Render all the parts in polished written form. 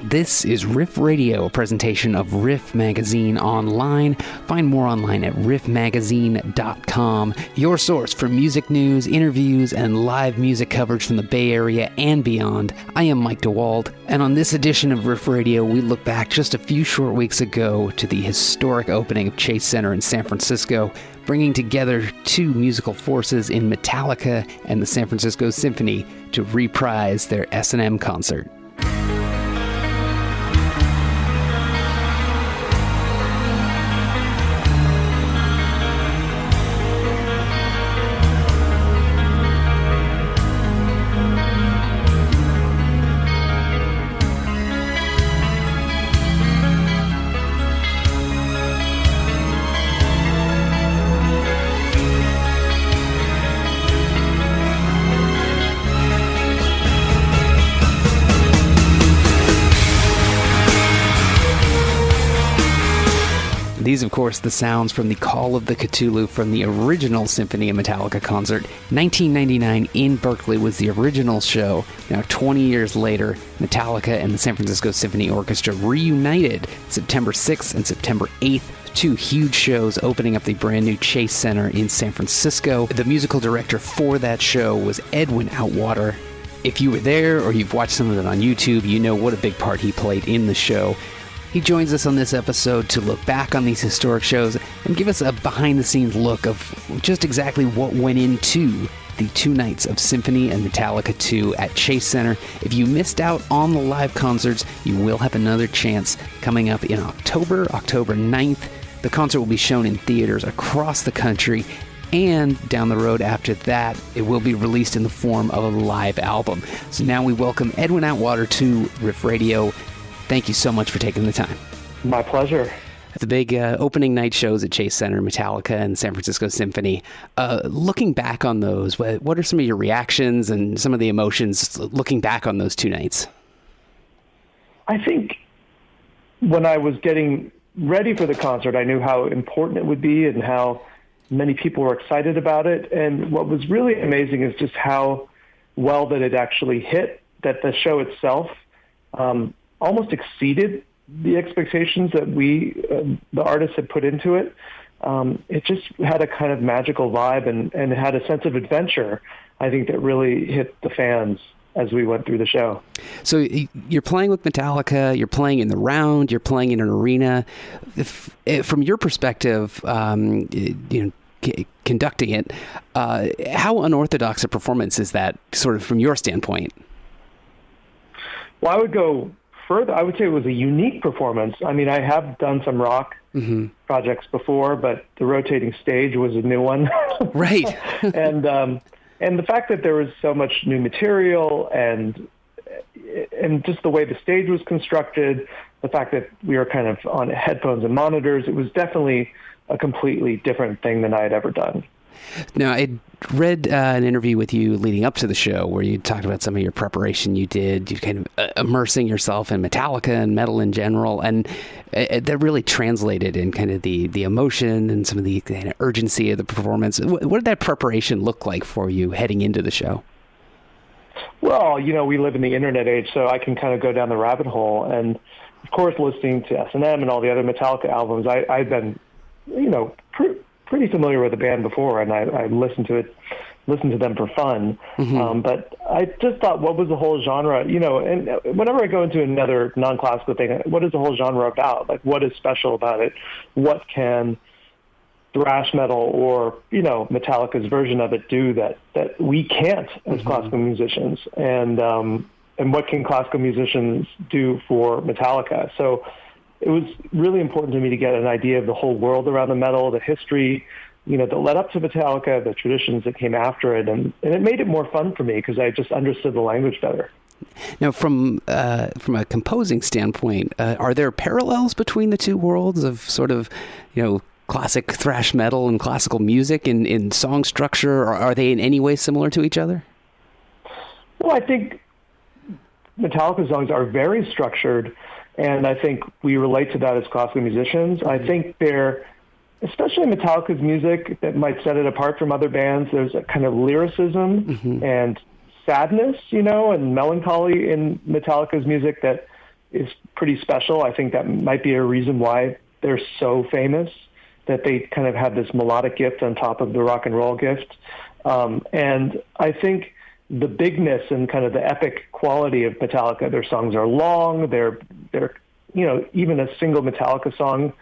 This is Riff Radio, a presentation of Riff Magazine Online. Find more online at riffmagazine.com, your source for music news, interviews, and live music coverage from the Bay Area and beyond. I am Mike DeWald, and on this edition of Riff Radio, we look back just a few short weeks ago to the historic opening of Chase Center in San Francisco, bringing together two musical forces in Metallica and the San Francisco Symphony to reprise their S&M concert. These, of course, the sounds from the Call of the Cthulhu from the original Symphony and Metallica concert. 1999 in Berkeley was the original show. Now, 20 years later, Metallica and the San Francisco Symphony Orchestra reunited September 6th and September 8th. Two huge shows opening up the brand new Chase Center in San Francisco. The musical director for that show was Edwin Outwater. If you were there or you've watched some of it on YouTube, you know what a big part he played in the show. He joins us on this episode to look back on these historic shows and give us a behind-the-scenes look of just exactly what went into the two nights of Symphony and Metallica 2 at Chase Center. If you missed out on the live concerts, you will have another chance coming up in October 9th. The concert will be shown in theaters across the country, and down the road after that, it will be released in the form of a live album. So now we welcome Edwin Outwater to Riff Radio. Thank you so much for taking the time. My pleasure. The big opening night shows at Chase Center, Metallica and San Francisco Symphony. Looking back on those, what are some of your reactions and some of the emotions looking back on those two nights? I think when I was getting ready for the concert, I knew how important it would be and how many people were excited about it. And what was really amazing is just how well that it actually hit, that the show itself almost exceeded the expectations that we, the artists, had put into it. It just had a kind of magical vibe and had a sense of adventure, I think, that really hit the fans as we went through the show. So you're playing with Metallica, you're playing in the round, you're playing in an arena. From your perspective, conducting it, how unorthodox a performance is that, sort of from your standpoint? Well, I would go further. I would say it was a unique performance. I mean, I have done some rock projects before, but the rotating stage was a new one. Right. And the fact that there was so much new material and just the way the stage was constructed, the fact that we were kind of on headphones and monitors, it was definitely a completely different thing than I had ever done. Now, I read an interview with you leading up to the show where you talked about some of your preparation you did, you kind of immersing yourself in Metallica and metal in general, and that really translated in kind of the emotion and some of the kind of urgency of the performance. What did that preparation look like for you heading into the show? Well, we live in the internet age, so I can kind of go down the rabbit hole. And, of course, listening to S&M and all the other Metallica albums, I've been, pretty familiar with the band before, and I listened to them for fun. But I just thought, what was the whole genre? And whenever I go into another non-classical thing, what is the whole genre about? Like, what is special about it? What can thrash metal or, Metallica's version of it do that we can't as classical musicians? And what can classical musicians do for Metallica? So it was really important to me to get an idea of the whole world around the metal, the history, that led up to Metallica, the traditions that came after it. And it made it more fun for me because I just understood the language better. Now, from a composing standpoint, are there parallels between the two worlds of sort of, classic thrash metal and classical music in song structure, or are they in any way similar to each other? Well, I think Metallica songs are very structured, and I think we relate to that as classical musicians. I think they're, especially Metallica's music, that might set it apart from other bands. There's a kind of lyricism and sadness, and melancholy in Metallica's music that is pretty special. I think that might be a reason why they're so famous, that they kind of have this melodic gift on top of the rock and roll gift. And I think the bigness and kind of the epic quality of Metallica, their songs are long, they're even a single Metallica song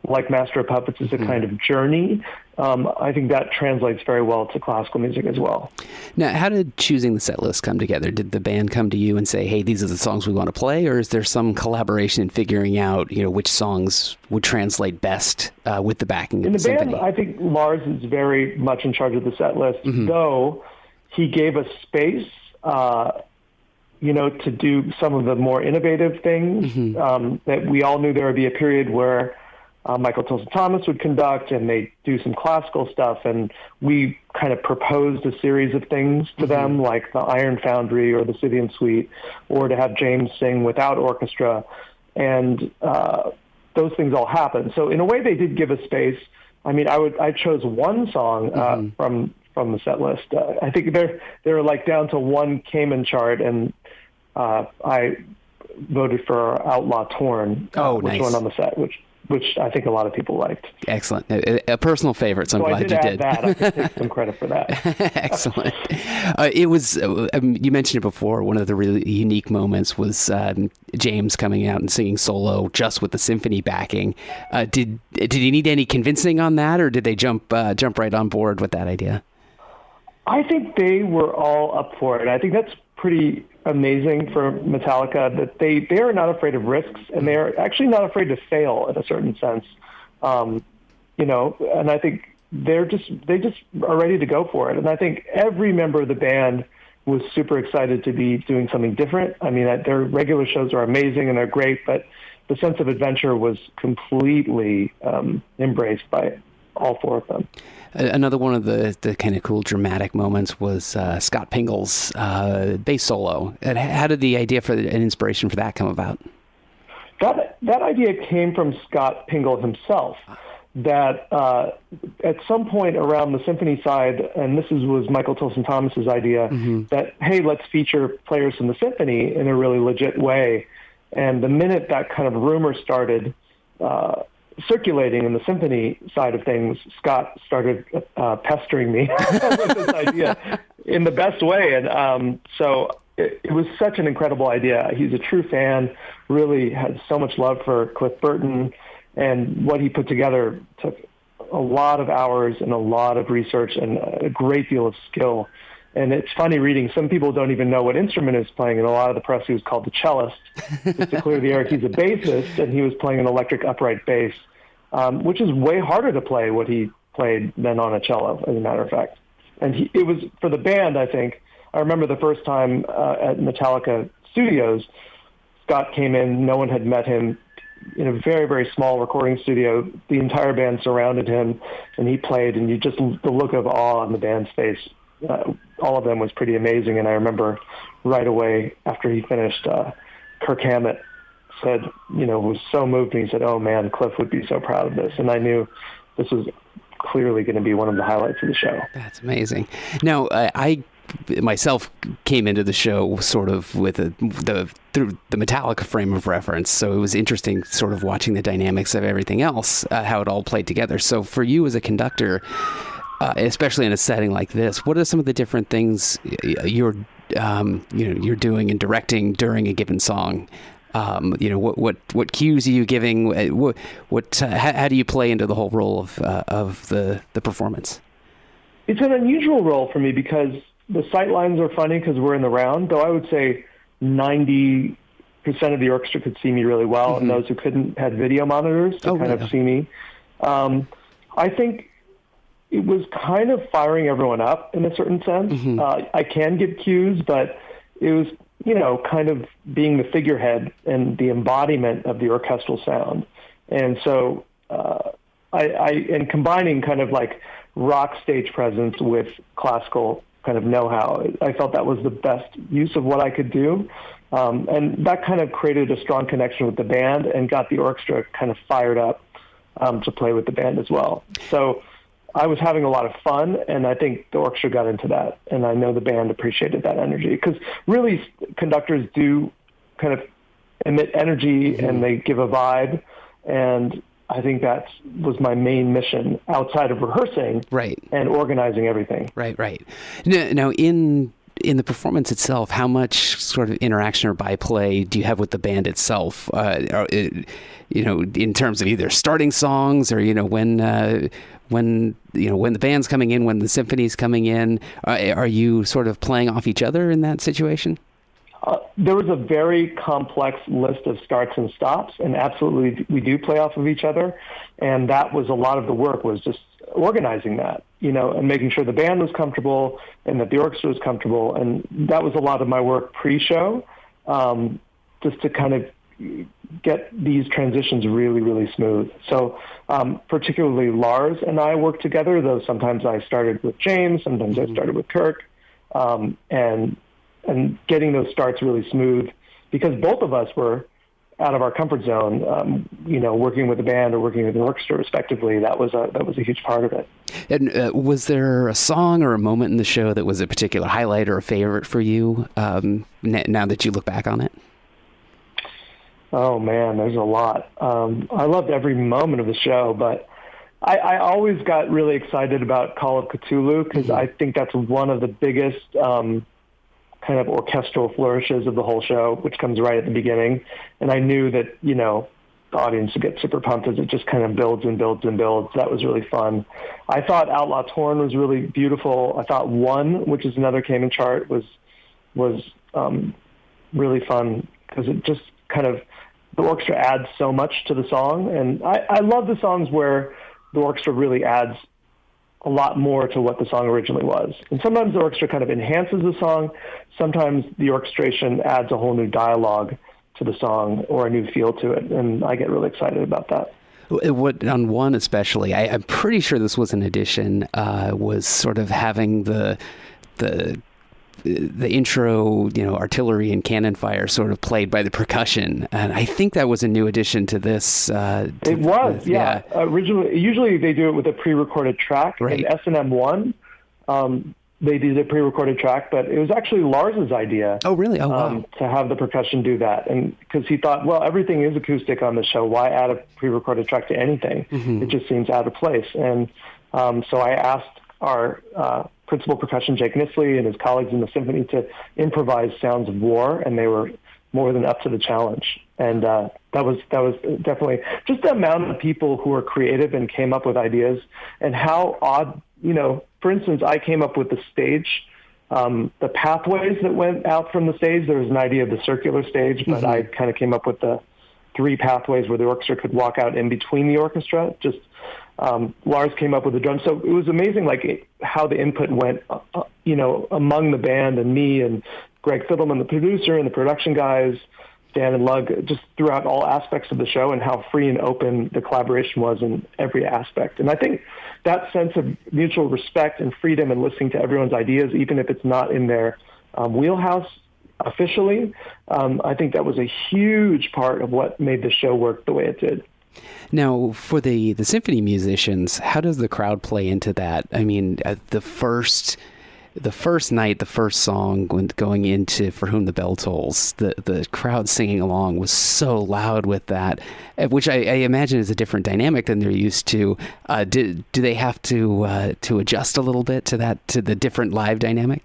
like Master of Puppets is a kind of journey. I think that translates very well to classical music as well. Now, how did choosing the set list come together? Did the band come to you and say, hey, these are the songs we want to play? Or is there some collaboration in figuring out, which songs would translate best with the backing of the Symphony? In the band, I think Lars is very much in charge of the set list, though he gave us space, to do some of the more innovative things that we all knew there would be a period where Michael Tilson Thomas would conduct, and they do some classical stuff, and we kind of proposed a series of things to them, like the Iron Foundry or the Scythian Suite, or to have James sing without orchestra, and those things all happened. So in a way, they did give us space. I mean, I chose one song from the set list. I think they're like down to one Cayman chart, and I voted for Outlaw Torn, which one on the set, which I think a lot of people liked. Excellent. A personal favorite, so I'm glad you did. I can take some credit for that. Excellent. It was, you mentioned it before, one of the really unique moments was James coming out and singing solo just with the symphony backing. Did you need any convincing on that, or did they jump right on board with that idea? I think they were all up for it. I think that's pretty amazing for Metallica, that they are not afraid of risks, and they're actually not afraid to fail in a certain sense. And I think they just are ready to go for it. And I think every member of the band was super excited to be doing something different. I mean, their regular shows are amazing and they're great, but the sense of adventure was completely embraced by all four of them. Another one of the kind of cool dramatic moments was Scott Pinkles' bass solo. How did the idea for an inspiration for that come about? That idea came from Scott Pinkle himself. That at some point around the symphony side, and this was Michael Tilson Thomas's idea, that, hey, let's feature players from the symphony in a really legit way. And the minute that kind of rumor started circulating in the symphony side of things, Scott started pestering me with this idea in the best way. And so it was such an incredible idea. He's a true fan, really had so much love for Cliff Burton, and what he put together took a lot of hours and a lot of research and a great deal of skill. And it's funny reading, some people don't even know what instrument he's playing. In a lot of the press, he was called the cellist. Just to clear the air, he's a bassist, and he was playing an electric upright bass, which is way harder to play what he played than on a cello, as a matter of fact. And it was, for the band, I think, I remember the first time at Metallica Studios, Scott came in, no one had met him, in a very, very small recording studio. The entire band surrounded him, and he played, and the look of awe on the band's face, all of them was pretty amazing. And I remember right away after he finished, Kirk Hammett said, was so moved, and he said, "Oh man, Cliff would be so proud of this." And I knew this was clearly going to be one of the highlights of the show. That's amazing. Now, I myself came into the show sort of with through the Metallica frame of reference, so it was interesting sort of watching the dynamics of everything else, how it all played together. So for you as a conductor, especially in a setting like this, what are some of the different things you're doing and directing during a given song? What cues are you giving? How do you play into the whole role of the performance? It's an unusual role for me because the sight lines are funny because we're in the round, though I would say 90% of the orchestra could see me really well, and those who couldn't had video monitors to of see me. I think it was kind of firing everyone up in a certain sense. I can give cues, but it was, kind of being the figurehead and the embodiment of the orchestral sound. And so and combining kind of like rock stage presence with classical kind of know-how, I felt that was the best use of what I could do. And that kind of created a strong connection with the band and got the orchestra kind of fired up to play with the band as well. So I was having a lot of fun, and I think the orchestra got into that, and I know the band appreciated that energy, because really conductors do kind of emit energy, and they give a vibe, and I think that was my main mission outside of rehearsing and organizing everything. Right. Now, in the performance itself, how much sort of interaction or byplay do you have with the band itself? In terms of either starting songs or when the band's coming in, when the symphony's coming in, are you sort of playing off each other in that situation? There was a very complex list of starts and stops, and absolutely we do play off of each other. And that was a lot of the work, was just organizing that, and making sure the band was comfortable and that the orchestra was comfortable. And that was a lot of my work pre-show, just to kind of get these transitions really, really smooth. So particularly Lars and I worked together, though sometimes I started with James, sometimes I started with Kirk, and getting those starts really smooth, because both of us were out of our comfort zone, working with the band or working with the orchestra respectively. That was a huge part of it. And was there a song or a moment in the show that was a particular highlight or a favorite for you, now that you look back on it? Oh man, there's a lot. I loved every moment of the show, but I always got really excited about Call of Cthulhu, because I think that's one of the biggest kind of orchestral flourishes of the whole show, which comes right at the beginning. And I knew that, the audience would get super pumped as it just kind of builds and builds and builds. That was really fun. I thought Outlaw Torn was really beautiful. I thought One, which is another Cayman chart, was really fun, because it just kind of, the orchestra adds so much to the song. And I love the songs where the orchestra really adds a lot more to what the song originally was. And sometimes the orchestra kind of enhances the song. Sometimes the orchestration adds a whole new dialogue to the song or a new feel to it. And I get really excited about that. On One especially, I'm pretty sure this was an addition, was sort of having the intro, artillery and cannon fire sort of played by the percussion. And I think that was a new addition to this. It was, yeah. Usually they do it with a pre-recorded track. Right. In S&M1, they did a pre-recorded track, but it was actually Lars's idea. Oh, really? Oh, wow. To have the percussion do that. And because he thought, well, everything is acoustic on the show. Why add a pre-recorded track to anything? It just seems out of place. And so I asked our principal percussion, Jake Nisley, and his colleagues in the symphony to improvise Sounds of War, and they were more than up to the challenge. And that was definitely just the amount of people who were creative and came up with ideas, and how odd, for instance, I came up with the stage, the pathways that went out from the stage. There was an idea of the circular stage, but I kind of came up with the 3 pathways where the orchestra could walk out in between the orchestra. Just Lars came up with the drums. So it was amazing, how the input went, among the band and me and Greg Fiddleman, the producer, and the production guys, Dan and Lug, just throughout all aspects of the show, and how free and open the collaboration was in every aspect. And I think that sense of mutual respect and freedom and listening to everyone's ideas, even if it's not in their wheelhouse officially, I think that was a huge part of what made the show work the way it did. Now, for the symphony musicians, how does the crowd play into that? I mean, the first night, the first song going into For Whom the Bell Tolls, the crowd singing along was so loud with that, which I imagine is a different dynamic than they're used to. Do they have to adjust a little bit to the different live dynamic?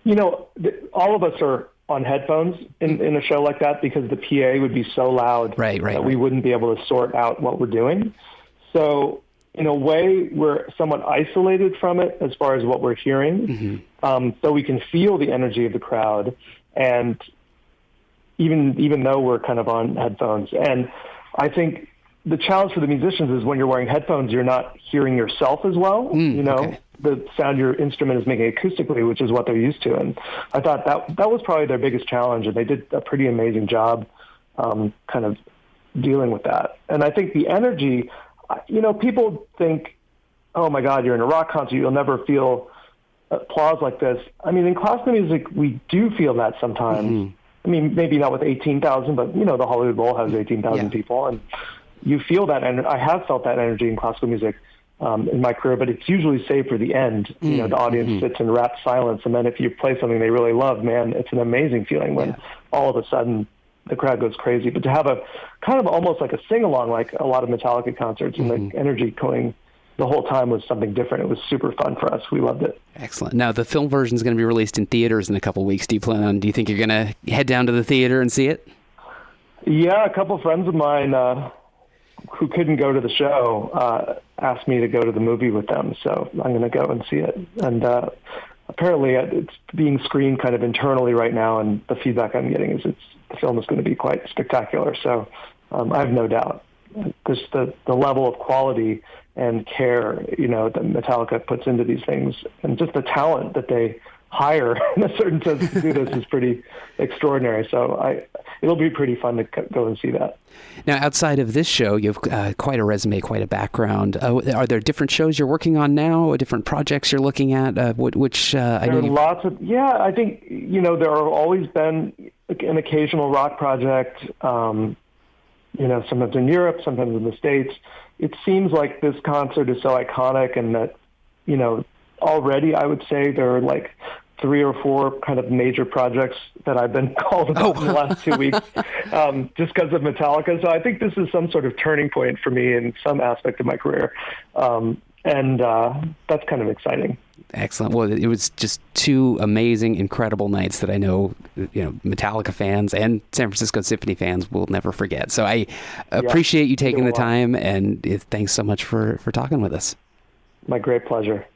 All of us are on headphones in a show like that, because the PA would be so loud that we wouldn't be able to sort out what we're doing. So in a way, we're somewhat isolated from it as far as what we're hearing. So we can feel the energy of the crowd, and even though we're kind of on headphones. And I think the challenge for the musicians is when you're wearing headphones, you're not hearing yourself as well. Okay. The sound your instrument is making acoustically, which is what they're used to. And I thought that was probably their biggest challenge, and they did a pretty amazing job kind of dealing with that. And I think the energy, people think, oh my God, you're in a rock concert, you'll never feel applause like this. I mean, in classical music, we do feel that sometimes. I mean, maybe not with 18,000, but the Hollywood Bowl has 18,000 people, and you feel that. And I have felt that energy in classical music. in my career, but it's usually saved for the end. You know, the audience sits in rapt silence, and then if you play something they really love, man, it's an amazing feeling when all of a sudden the crowd goes crazy. But to have a kind of almost like a sing-along, like a lot of Metallica concerts, and the energy going the whole time was something different. It was super fun for us. We loved it. Excellent. Now, the film version is going to be released in theaters in a couple of weeks. Do you think you're going to head down to the theater and see it? Yeah, a couple friends of mine who couldn't go to the show asked me to go to the movie with them, so I'm going to go and see it. And apparently it's being screened kind of internally right now, and the feedback I'm getting is the film is going to be quite spectacular. So I have no doubt. Just the level of quality and care, you know, that Metallica puts into these things, and just the talent that they hire in a certain sense to do this is pretty extraordinary. So it'll be pretty fun to go and see that. Now, outside of this show, you have quite a resume, quite a background. Are there different shows you're working on now, or different projects you're looking at? There are lots of, I think, you know, there have always been an occasional rock project, you know, sometimes in Europe, sometimes in the States. It seems like this concert is so iconic, and that, you know, already I would say there are like 3 or 4 kind of major projects that I've been called about in the last 2 weeks, just because of Metallica. So I think this is some sort of turning point for me in some aspect of my career. And that's kind of exciting. Excellent. Well, it was just 2 amazing, incredible nights that I know, you know, Metallica fans and San Francisco Symphony fans will never forget. So I appreciate you taking the time, and thanks so much for talking with us. My great pleasure.